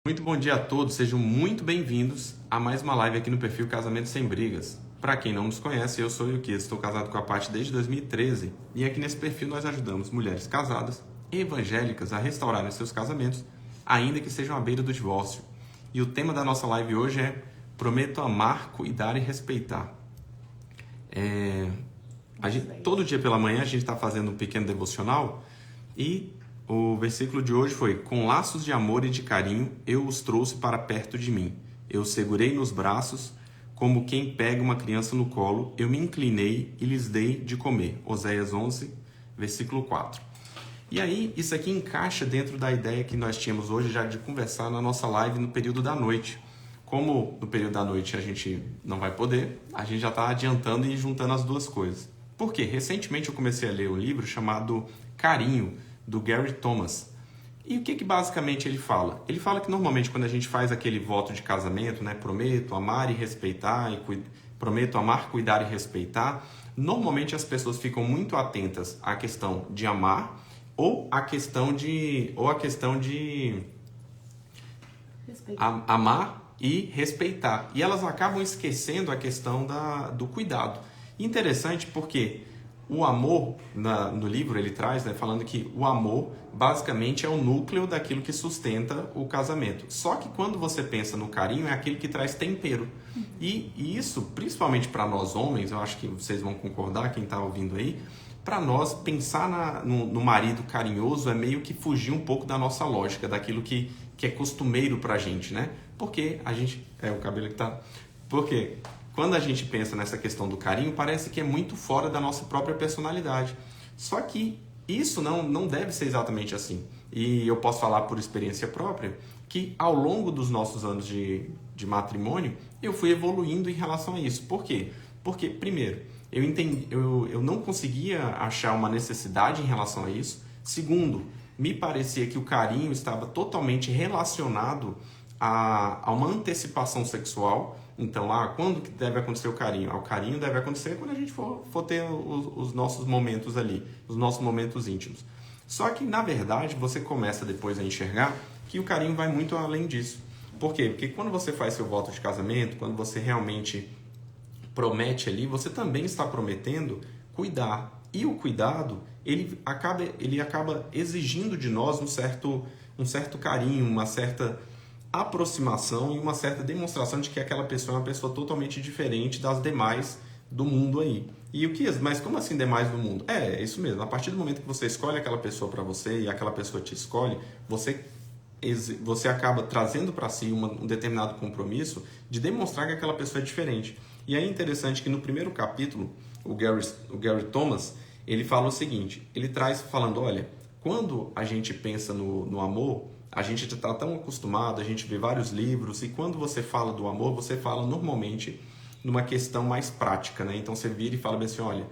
Muito bom dia a todos, sejam muito bem-vindos a mais uma live aqui no perfil Casamento Sem Brigas. Para quem não nos conhece, eu sou o Yuki, estou casado com a Paty desde 2013 e aqui nesse perfil nós ajudamos mulheres casadas e evangélicas a restaurarem seus casamentos, ainda que sejam à beira do divórcio. E o tema da nossa live hoje é Prometo amar, cuidar e respeitar. Todo dia pela manhã a gente está fazendo um pequeno devocional e o versículo de hoje foi: com laços de amor e de carinho eu os trouxe para perto de mim. Eu os segurei nos braços, como quem pega uma criança no colo. Eu me inclinei e lhes dei de comer. Oséias 11, versículo 4. E aí, isso aqui encaixa dentro da ideia que nós tínhamos hoje já de conversar na nossa live no período da noite. Como no período da noite a gente não vai poder, a gente já está adiantando e juntando as duas coisas. Por quê? Recentemente eu comecei a ler um livro chamado Carinho, do Gary Thomas. E o que basicamente ele fala? Ele fala que normalmente quando a gente faz aquele voto de casamento, né, prometo amar e respeitar, prometo amar, cuidar e respeitar, normalmente as pessoas ficam muito atentas à questão de amar ou à questão de amar e respeitar. E elas acabam esquecendo a questão do cuidado. Interessante porque o amor, no livro ele traz, né, falando que o amor basicamente é o núcleo daquilo que sustenta o casamento. Só que quando você pensa no carinho, é aquele que traz tempero. E isso, principalmente para nós homens, eu acho que vocês vão concordar, quem está ouvindo aí, para nós pensar no marido carinhoso é meio que fugir um pouco da nossa lógica, daquilo que é costumeiro para a gente, né? Porque a gente... o cabelo que tá... Porque... quando a gente pensa nessa questão do carinho, parece que é muito fora da nossa própria personalidade. Só que isso não deve ser exatamente assim. E eu posso falar por experiência própria que ao longo dos nossos anos de matrimônio, eu fui evoluindo em relação a isso. Por quê? Porque, primeiro, eu não conseguia achar uma necessidade em relação a isso. Segundo, me parecia que o carinho estava totalmente relacionado a uma antecipação sexual. Então, quando que deve acontecer o carinho? O carinho deve acontecer quando a gente for ter os nossos momentos ali, os nossos momentos íntimos. Só que, na verdade, você começa depois a enxergar que o carinho vai muito além disso. Por quê? Porque quando você faz seu voto de casamento, quando você realmente promete ali, você também está prometendo cuidar. E o cuidado, ele acaba exigindo de nós um certo carinho, uma certa aproximação e uma certa demonstração de que aquela pessoa é uma pessoa totalmente diferente das demais do mundo aí. E o que? Mas como assim demais do mundo? É isso mesmo. A partir do momento que você escolhe aquela pessoa para você e aquela pessoa te escolhe, você acaba trazendo para si um determinado compromisso de demonstrar que aquela pessoa é diferente. E é interessante que no primeiro capítulo, o Gary Thomas, ele fala o seguinte, ele traz falando, olha, quando a gente pensa no amor, a gente já está tão acostumado, a gente vê vários livros, e quando você fala do amor, você fala normalmente numa questão mais prática, né? Então você vira e fala bem assim, olha,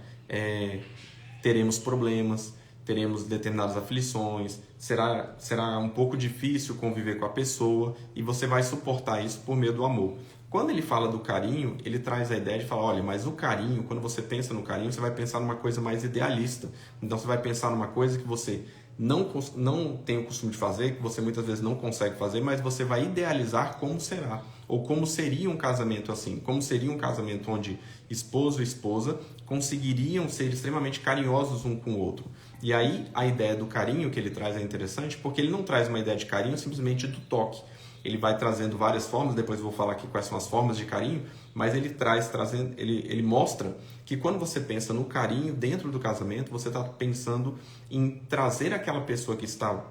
teremos problemas, teremos determinadas aflições, será um pouco difícil conviver com a pessoa, e você vai suportar isso por meio do amor. Quando ele fala do carinho, ele traz a ideia de falar, olha, mas o carinho, quando você pensa no carinho, você vai pensar numa coisa mais idealista. Então você vai pensar numa coisa que você não tem o costume de fazer, que você muitas vezes não consegue fazer, mas você vai idealizar como será, ou como seria um casamento assim, como seria um casamento onde esposo e esposa conseguiriam ser extremamente carinhosos um com o outro. E aí a ideia do carinho que ele traz é interessante, porque ele não traz uma ideia de carinho simplesmente do toque. Ele vai trazendo várias formas, depois eu vou falar aqui quais são as formas de carinho, mas ele mostra que quando você pensa no carinho dentro do casamento, você está pensando em trazer aquela pessoa que está,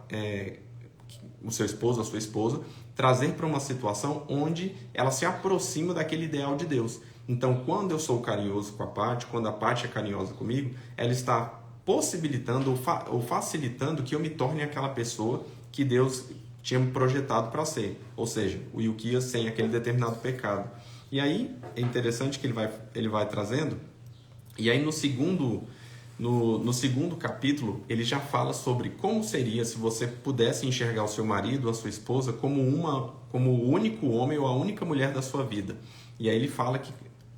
o seu esposo, a sua esposa, trazer para uma situação onde ela se aproxima daquele ideal de Deus. Então, quando eu sou carinhoso com a Paty, quando a Paty é carinhosa comigo, ela está possibilitando ou facilitando que eu me torne aquela pessoa que Deus tinha me projetado para ser, ou seja, o Yukias sem aquele determinado pecado. E aí é interessante que ele vai trazendo, e aí no segundo capítulo ele já fala sobre como seria se você pudesse enxergar o seu marido, a sua esposa como o único homem ou a única mulher da sua vida. E aí ele fala que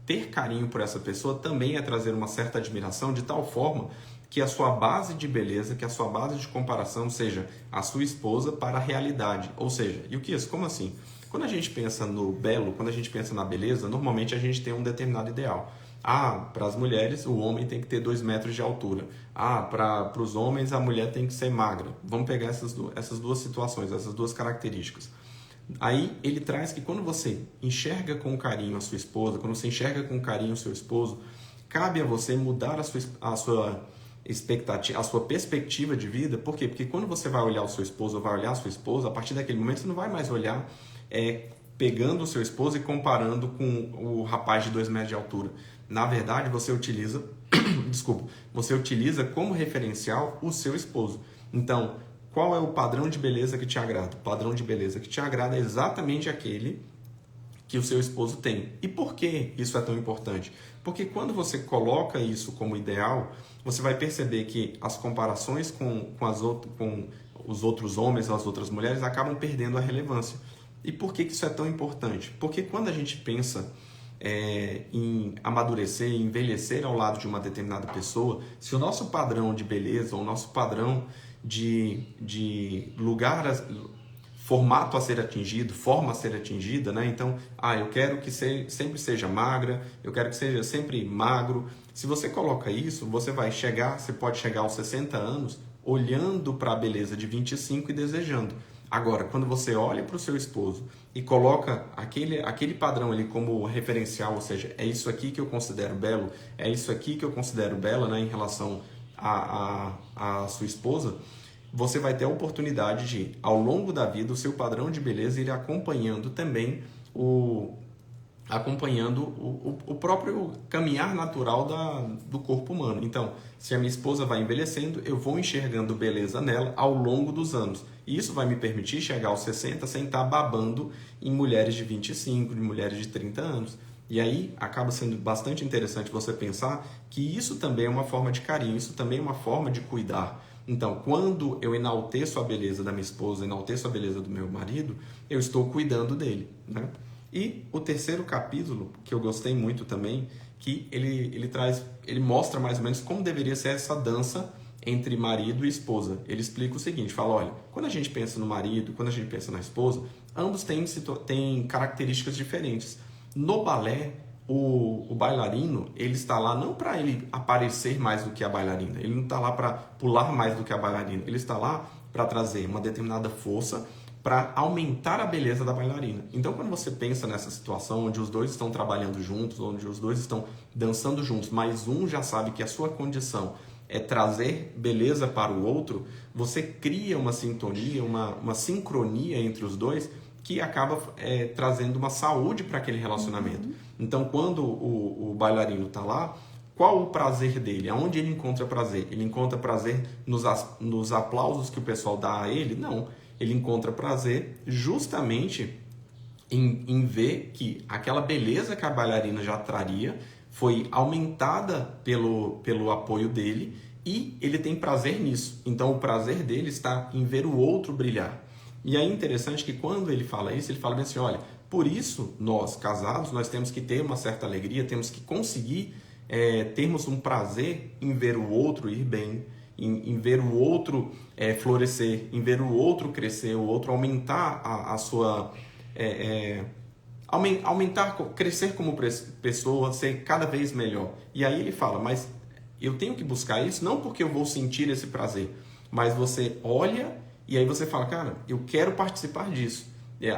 ter carinho por essa pessoa também é trazer uma certa admiração, de tal forma que a sua base de beleza, que a sua base de comparação seja a sua esposa para a realidade. Ou seja, e o que é isso? Como assim? Quando a gente pensa no belo, quando a gente pensa na beleza, normalmente a gente tem um determinado ideal. Para as mulheres, o homem tem que ter 2 metros de altura. Para os homens, a mulher tem que ser magra. Vamos pegar essas duas situações, essas duas características. Aí ele traz que quando você enxerga com carinho a sua esposa, quando você enxerga com carinho o seu esposo, cabe a você mudar a sua expectativa, a sua perspectiva de vida. Por quê? Porque quando você vai olhar o seu esposo ou vai olhar a sua esposa, a partir daquele momento você não vai mais olhar pegando o seu esposo e comparando com o rapaz de 2 metros de altura. Na verdade, você utiliza, você utiliza como referencial o seu esposo. Então, qual é o padrão de beleza que te agrada? O padrão de beleza que te agrada é exatamente aquele que o seu esposo tem. E por que isso é tão importante? Porque quando você coloca isso como ideal, você vai perceber que as comparações com os outros homens, as outras mulheres, acabam perdendo a relevância. E por que isso é tão importante? Porque quando a gente pensa em amadurecer, em envelhecer ao lado de uma determinada pessoa, se o nosso padrão de beleza, o nosso padrão de formato a ser atingido, forma a ser atingida, né? Então, eu quero que sempre seja magra, eu quero que seja sempre magro. Se você coloca isso, você pode chegar aos 60 anos olhando para a beleza de 25 e desejando. Agora, quando você olha para o seu esposo e coloca aquele padrão ali como referencial, ou seja, é isso aqui que eu considero belo, é isso aqui que eu considero bela, né, em relação à sua esposa, você vai ter a oportunidade de, ao longo da vida, o seu padrão de beleza ir acompanhando também o próprio caminhar natural do corpo humano. Então, se a minha esposa vai envelhecendo, eu vou enxergando beleza nela ao longo dos anos. E isso vai me permitir chegar aos 60 sem estar babando em mulheres de 25, de mulheres de 30 anos. E aí acaba sendo bastante interessante você pensar que isso também é uma forma de carinho, isso também é uma forma de cuidar. Então, quando eu enalteço a beleza da minha esposa, enalteço a beleza do meu marido, eu estou cuidando dele, né? E o terceiro capítulo, que eu gostei muito também, que ele mostra mais ou menos como deveria ser essa dança entre marido e esposa. Ele explica o seguinte, fala, olha, quando a gente pensa no marido, quando a gente pensa na esposa, ambos têm características diferentes. No balé, o bailarino, ele está lá não para ele aparecer mais do que a bailarina, ele não está lá para pular mais do que a bailarina, ele está lá para trazer uma determinada força, para aumentar a beleza da bailarina. Então, quando você pensa nessa situação onde os dois estão trabalhando juntos, onde os dois estão dançando juntos, mas um já sabe que a sua condição é trazer beleza para o outro, você cria uma sintonia, uma sincronia entre os dois que acaba trazendo uma saúde para aquele relacionamento. Então, quando o bailarino está lá, qual o prazer dele? Aonde ele encontra prazer? Ele encontra prazer nos aplausos que o pessoal dá a ele? Não. Ele encontra prazer justamente em ver que aquela beleza que a bailarina já traria foi aumentada pelo apoio dele e ele tem prazer nisso. Então, o prazer dele está em ver o outro brilhar. E é interessante que quando ele fala isso, ele fala bem assim, olha, por isso nós, casados, nós temos que ter uma certa alegria, temos que conseguir termos um prazer em ver o outro ir bem, em ver o outro florescer, em ver o outro crescer, o outro aumentar a sua... crescer como pessoa, ser cada vez melhor. E aí ele fala, mas eu tenho que buscar isso não porque eu vou sentir esse prazer, mas você olha e aí você fala, cara, eu quero participar disso.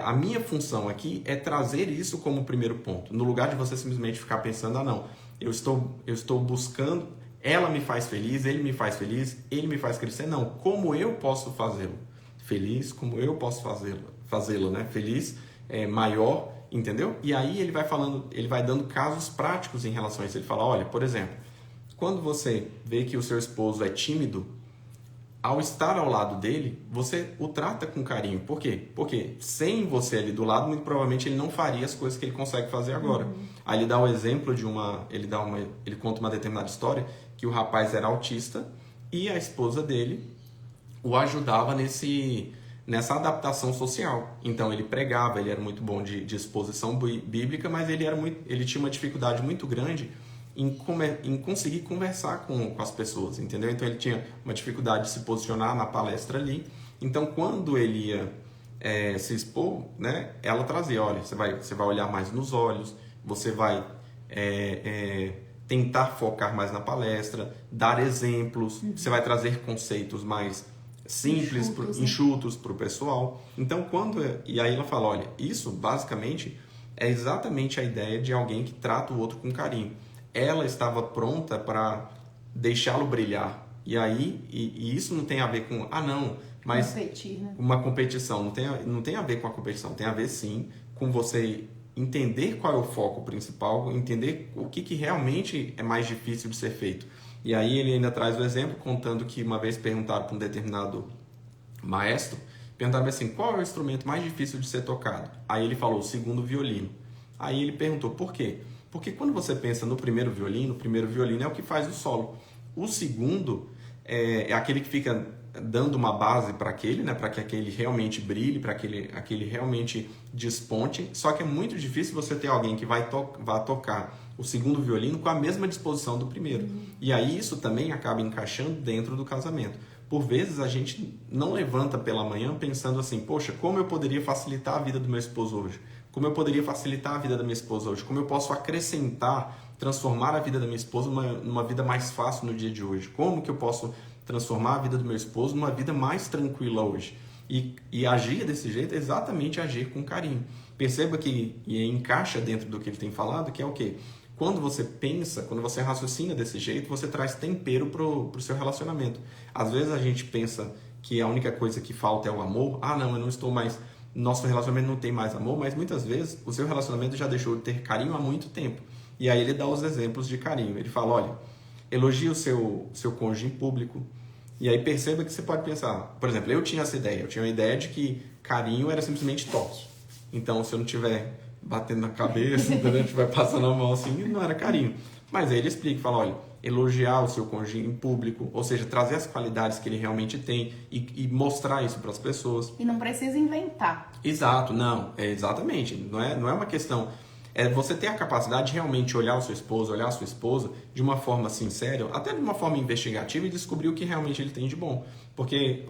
A minha função aqui é trazer isso como primeiro ponto, no lugar de você simplesmente ficar pensando, não, eu estou buscando... Ela me faz feliz, ele me faz feliz, ele me faz crescer. Não, como eu posso fazê-lo? Feliz, como eu posso fazê-lo, né? Feliz, maior, entendeu? E aí ele vai dando casos práticos em relação a isso. Ele fala, olha, por exemplo, quando você vê que o seu esposo é tímido, ao estar ao lado dele, você o trata com carinho. Por quê? Porque sem você ali do lado, muito provavelmente ele não faria as coisas que ele consegue fazer agora. Aí ele dá o exemplo de ele conta uma determinada história que o rapaz era autista e a esposa dele o ajudava nessa adaptação social. Então ele pregava, ele era muito bom de exposição bíblica, mas ele tinha uma dificuldade muito grande em conseguir conversar com as pessoas, entendeu? Então ele tinha uma dificuldade de se posicionar na palestra ali. Então quando ele ia se expor, né, ela trazia, olha, você vai olhar mais nos olhos, você vai tentar focar mais na palestra, dar exemplos, você vai trazer conceitos mais simples, enxutos para o pessoal. Então e aí ela fala, olha, isso basicamente é exatamente a ideia de alguém que trata o outro com carinho. Ela estava pronta para deixá-lo brilhar. E aí, e isso não tem a ver com, mas competir, né? Uma competição. Não tem a ver com a competição. Tem a ver, sim, com você entender qual é o foco principal, entender o que realmente é mais difícil de ser feito. E aí ele ainda traz o exemplo, contando que uma vez perguntaram para um determinado maestro, perguntaram assim, qual é o instrumento mais difícil de ser tocado? Aí ele falou, o segundo violino. Aí ele perguntou, por quê? Porque quando você pensa no primeiro violino é o que faz o solo. O segundo é aquele que fica dando uma base para aquele, né, para que aquele realmente brilhe, para que aquele realmente desponte. Só que é muito difícil você ter alguém que vai tocar o segundo violino com a mesma disposição do primeiro. E aí isso também acaba encaixando dentro do casamento. Por vezes a gente não levanta pela manhã pensando assim, poxa, como eu poderia facilitar a vida do meu esposo hoje? Como eu poderia facilitar a vida da minha esposa hoje? Como eu posso acrescentar, transformar a vida da minha esposa numa vida mais fácil no dia de hoje? Como que eu posso transformar a vida do meu esposo numa vida mais tranquila hoje? E agir desse jeito é exatamente agir com carinho. Perceba que encaixa dentro do que ele tem falado, que é o quê? Quando você pensa, quando você raciocina desse jeito, você traz tempero pro seu relacionamento. Às vezes a gente pensa que a única coisa que falta é o amor. Não, eu não estou mais... Nosso relacionamento não tem mais amor, mas muitas vezes o seu relacionamento já deixou de ter carinho há muito tempo. E aí ele dá os exemplos de carinho. Ele fala, olha, elogie o seu cônjuge em público. E aí perceba que você pode pensar, por exemplo, eu tinha a ideia de que carinho era simplesmente toque. Então, se eu não estiver batendo na cabeça, se eu estiver passando a mão assim, não era carinho. Mas aí ele explica, fala, olha, elogiar o seu cônjuge em público, ou seja, trazer as qualidades que ele realmente tem e mostrar isso para as pessoas. E não precisa inventar. Exato, não, exatamente. Não é uma questão... você ter a capacidade de realmente olhar o seu esposo, olhar a sua esposa de uma forma sincera, até de uma forma investigativa e descobrir o que realmente ele tem de bom. Porque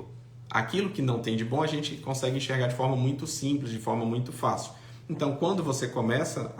aquilo que não tem de bom a gente consegue enxergar de forma muito simples, de forma muito fácil. Então, quando você começa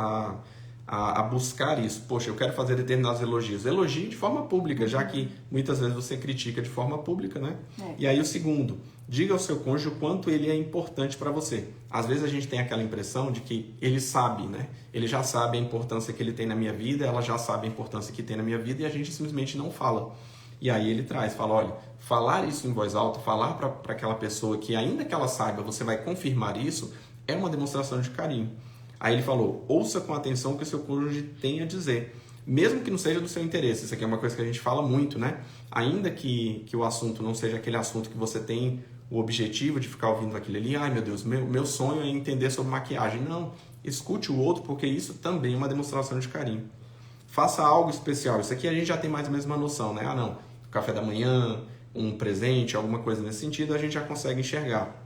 a buscar isso, poxa, eu quero fazer determinados elogios, elogie de forma pública, já que muitas vezes você critica de forma pública, né? E aí o segundo, diga ao seu cônjuge o quanto ele é importante para você. Às vezes a gente tem aquela impressão de que ele sabe, né? Ele já sabe a importância que ele tem na minha vida, ela já sabe a importância que tem na minha vida e a gente simplesmente não fala. E aí ele fala, olha, falar isso em voz alta, falar para aquela pessoa que ainda que ela saiba, você vai confirmar isso, é uma demonstração de carinho. Aí ele falou, ouça com atenção o que o seu cônjuge tem a dizer, mesmo que não seja do seu interesse. Isso aqui é uma coisa que a gente fala muito, né? Ainda que o assunto não seja aquele assunto que você tem o objetivo de ficar ouvindo aquilo ali, ai meu Deus, meu sonho é entender sobre maquiagem. Não, escute o outro, porque isso também é uma demonstração de carinho. Faça algo especial. Isso aqui a gente já tem mais ou menos uma noção, né? Não, café da manhã, um presente, alguma coisa nesse sentido, a gente já consegue enxergar.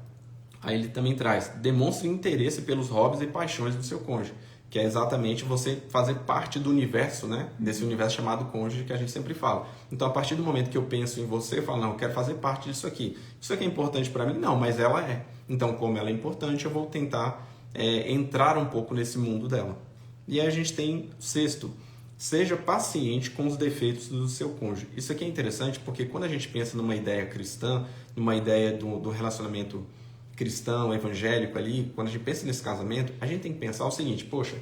Aí ele também traz, demonstre interesse pelos hobbies e paixões do seu cônjuge, que é exatamente você fazer parte do universo, né? Desse universo chamado cônjuge que a gente sempre fala. Então, a partir do momento que eu penso em você, eu falo, não, eu quero fazer parte disso aqui. Isso aqui é importante para mim? Não, mas ela é. Então, como ela é importante, eu vou tentar entrar um pouco nesse mundo dela. E aí a gente tem sexto, seja paciente com os defeitos do seu cônjuge. Isso aqui é interessante porque quando a gente pensa numa ideia cristã, numa ideia do relacionamento cristão, evangélico ali, quando a gente pensa nesse casamento, a gente tem que pensar o seguinte, poxa,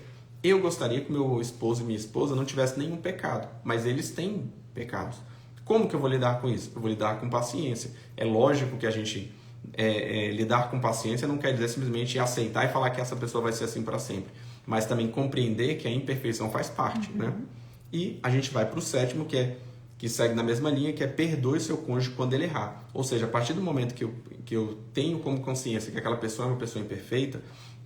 eu gostaria que meu esposo e minha esposa não tivessem nenhum pecado, mas eles têm pecados. Como que eu vou lidar com isso? Eu vou lidar com paciência. É lógico que a gente lidar com paciência não quer dizer simplesmente aceitar e falar que essa pessoa vai ser assim para sempre, mas também compreender que a imperfeição faz parte, né? E a gente vai para o sétimo, que segue na mesma linha, que é perdoe seu cônjuge quando ele errar. Ou seja, a partir do momento que eu tenho como consciência que aquela pessoa é uma pessoa imperfeita,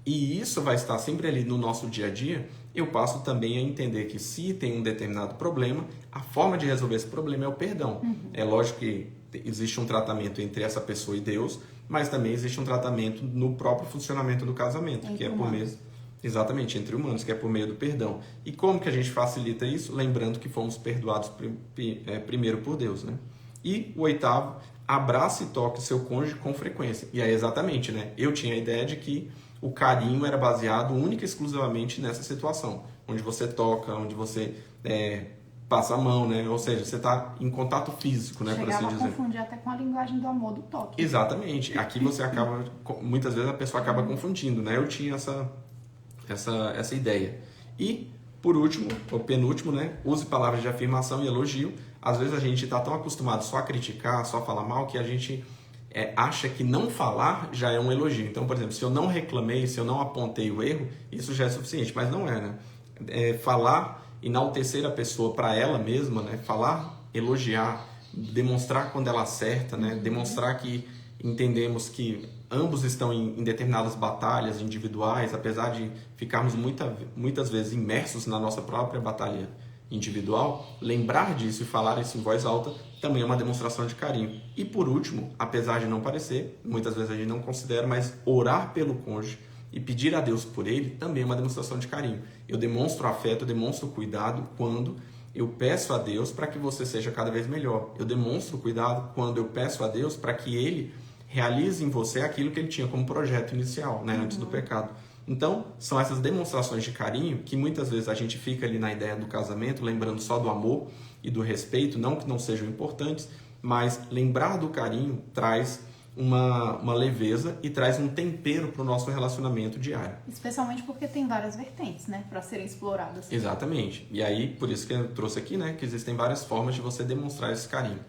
e isso vai estar sempre ali no nosso dia a dia, eu passo também a entender que se tem um determinado problema, a forma de resolver esse problema é o perdão. É lógico que existe um tratamento entre essa pessoa e Deus, mas também existe um tratamento no próprio funcionamento do casamento, que é por mesmo. Exatamente, entre humanos, que é por meio do perdão. E como que a gente facilita isso? Lembrando que fomos perdoados primeiro por Deus, né? E o oitavo, abrace e toque seu cônjuge com frequência. E é exatamente, né? Eu tinha a ideia de que o carinho era baseado única e exclusivamente nessa situação, onde você toca, onde você passa a mão, né? Ou seja, você está em contato físico, né? Chegava por assim dizer. a confundir até com a linguagem do amor, do toque. Exatamente. Aqui você acaba, muitas vezes a pessoa acaba confundindo, né? Eu tinha essa ideia. E, por último, ou penúltimo, né? Use palavras de afirmação e elogio. Às vezes a gente está tão acostumado só a criticar, só a falar mal, que a gente acha que não falar já é um elogio. Então, por exemplo, se eu não reclamei, se eu não apontei o erro, isso já é suficiente, mas não é, né? Falar, enaltecer a pessoa para ela mesma, né? Falar, elogiar, demonstrar quando ela acerta, né? Demonstrar que entendemos que ambos estão em determinadas batalhas individuais, apesar de ficarmos muitas vezes imersos na nossa própria batalha individual, lembrar disso e falar isso em voz alta também é uma demonstração de carinho. E por último, apesar de não parecer, muitas vezes a gente não considera, mas orar pelo cônjuge e pedir a Deus por ele também é uma demonstração de carinho. Eu demonstro afeto, eu demonstro cuidado quando eu peço a Deus para que você seja cada vez melhor. Eu demonstro cuidado quando eu peço a Deus para que ele realize em você aquilo que ele tinha como projeto inicial, né, antes do pecado. Então, são essas demonstrações de carinho que muitas vezes a gente fica ali na ideia do casamento, lembrando só do amor e do respeito, não que não sejam importantes, mas lembrar do carinho traz uma leveza e traz um tempero para o nosso relacionamento diário. Especialmente porque tem várias vertentes, né, para serem exploradas. Exatamente. E aí, por isso que eu trouxe aqui, né, que existem várias formas de você demonstrar esse carinho.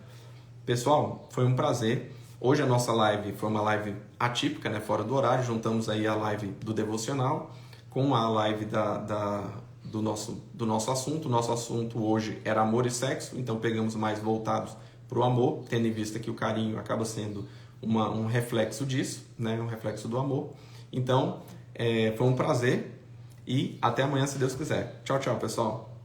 Pessoal, foi um prazer. Hoje a nossa live foi uma live atípica, né, fora do horário. Juntamos aí a live do devocional com a live do nosso assunto. O nosso assunto hoje era amor e sexo, então pegamos mais voltados para o amor, tendo em vista que o carinho acaba sendo um reflexo disso, né, um reflexo do amor. Então, foi um prazer e até amanhã, se Deus quiser. Tchau, tchau, pessoal.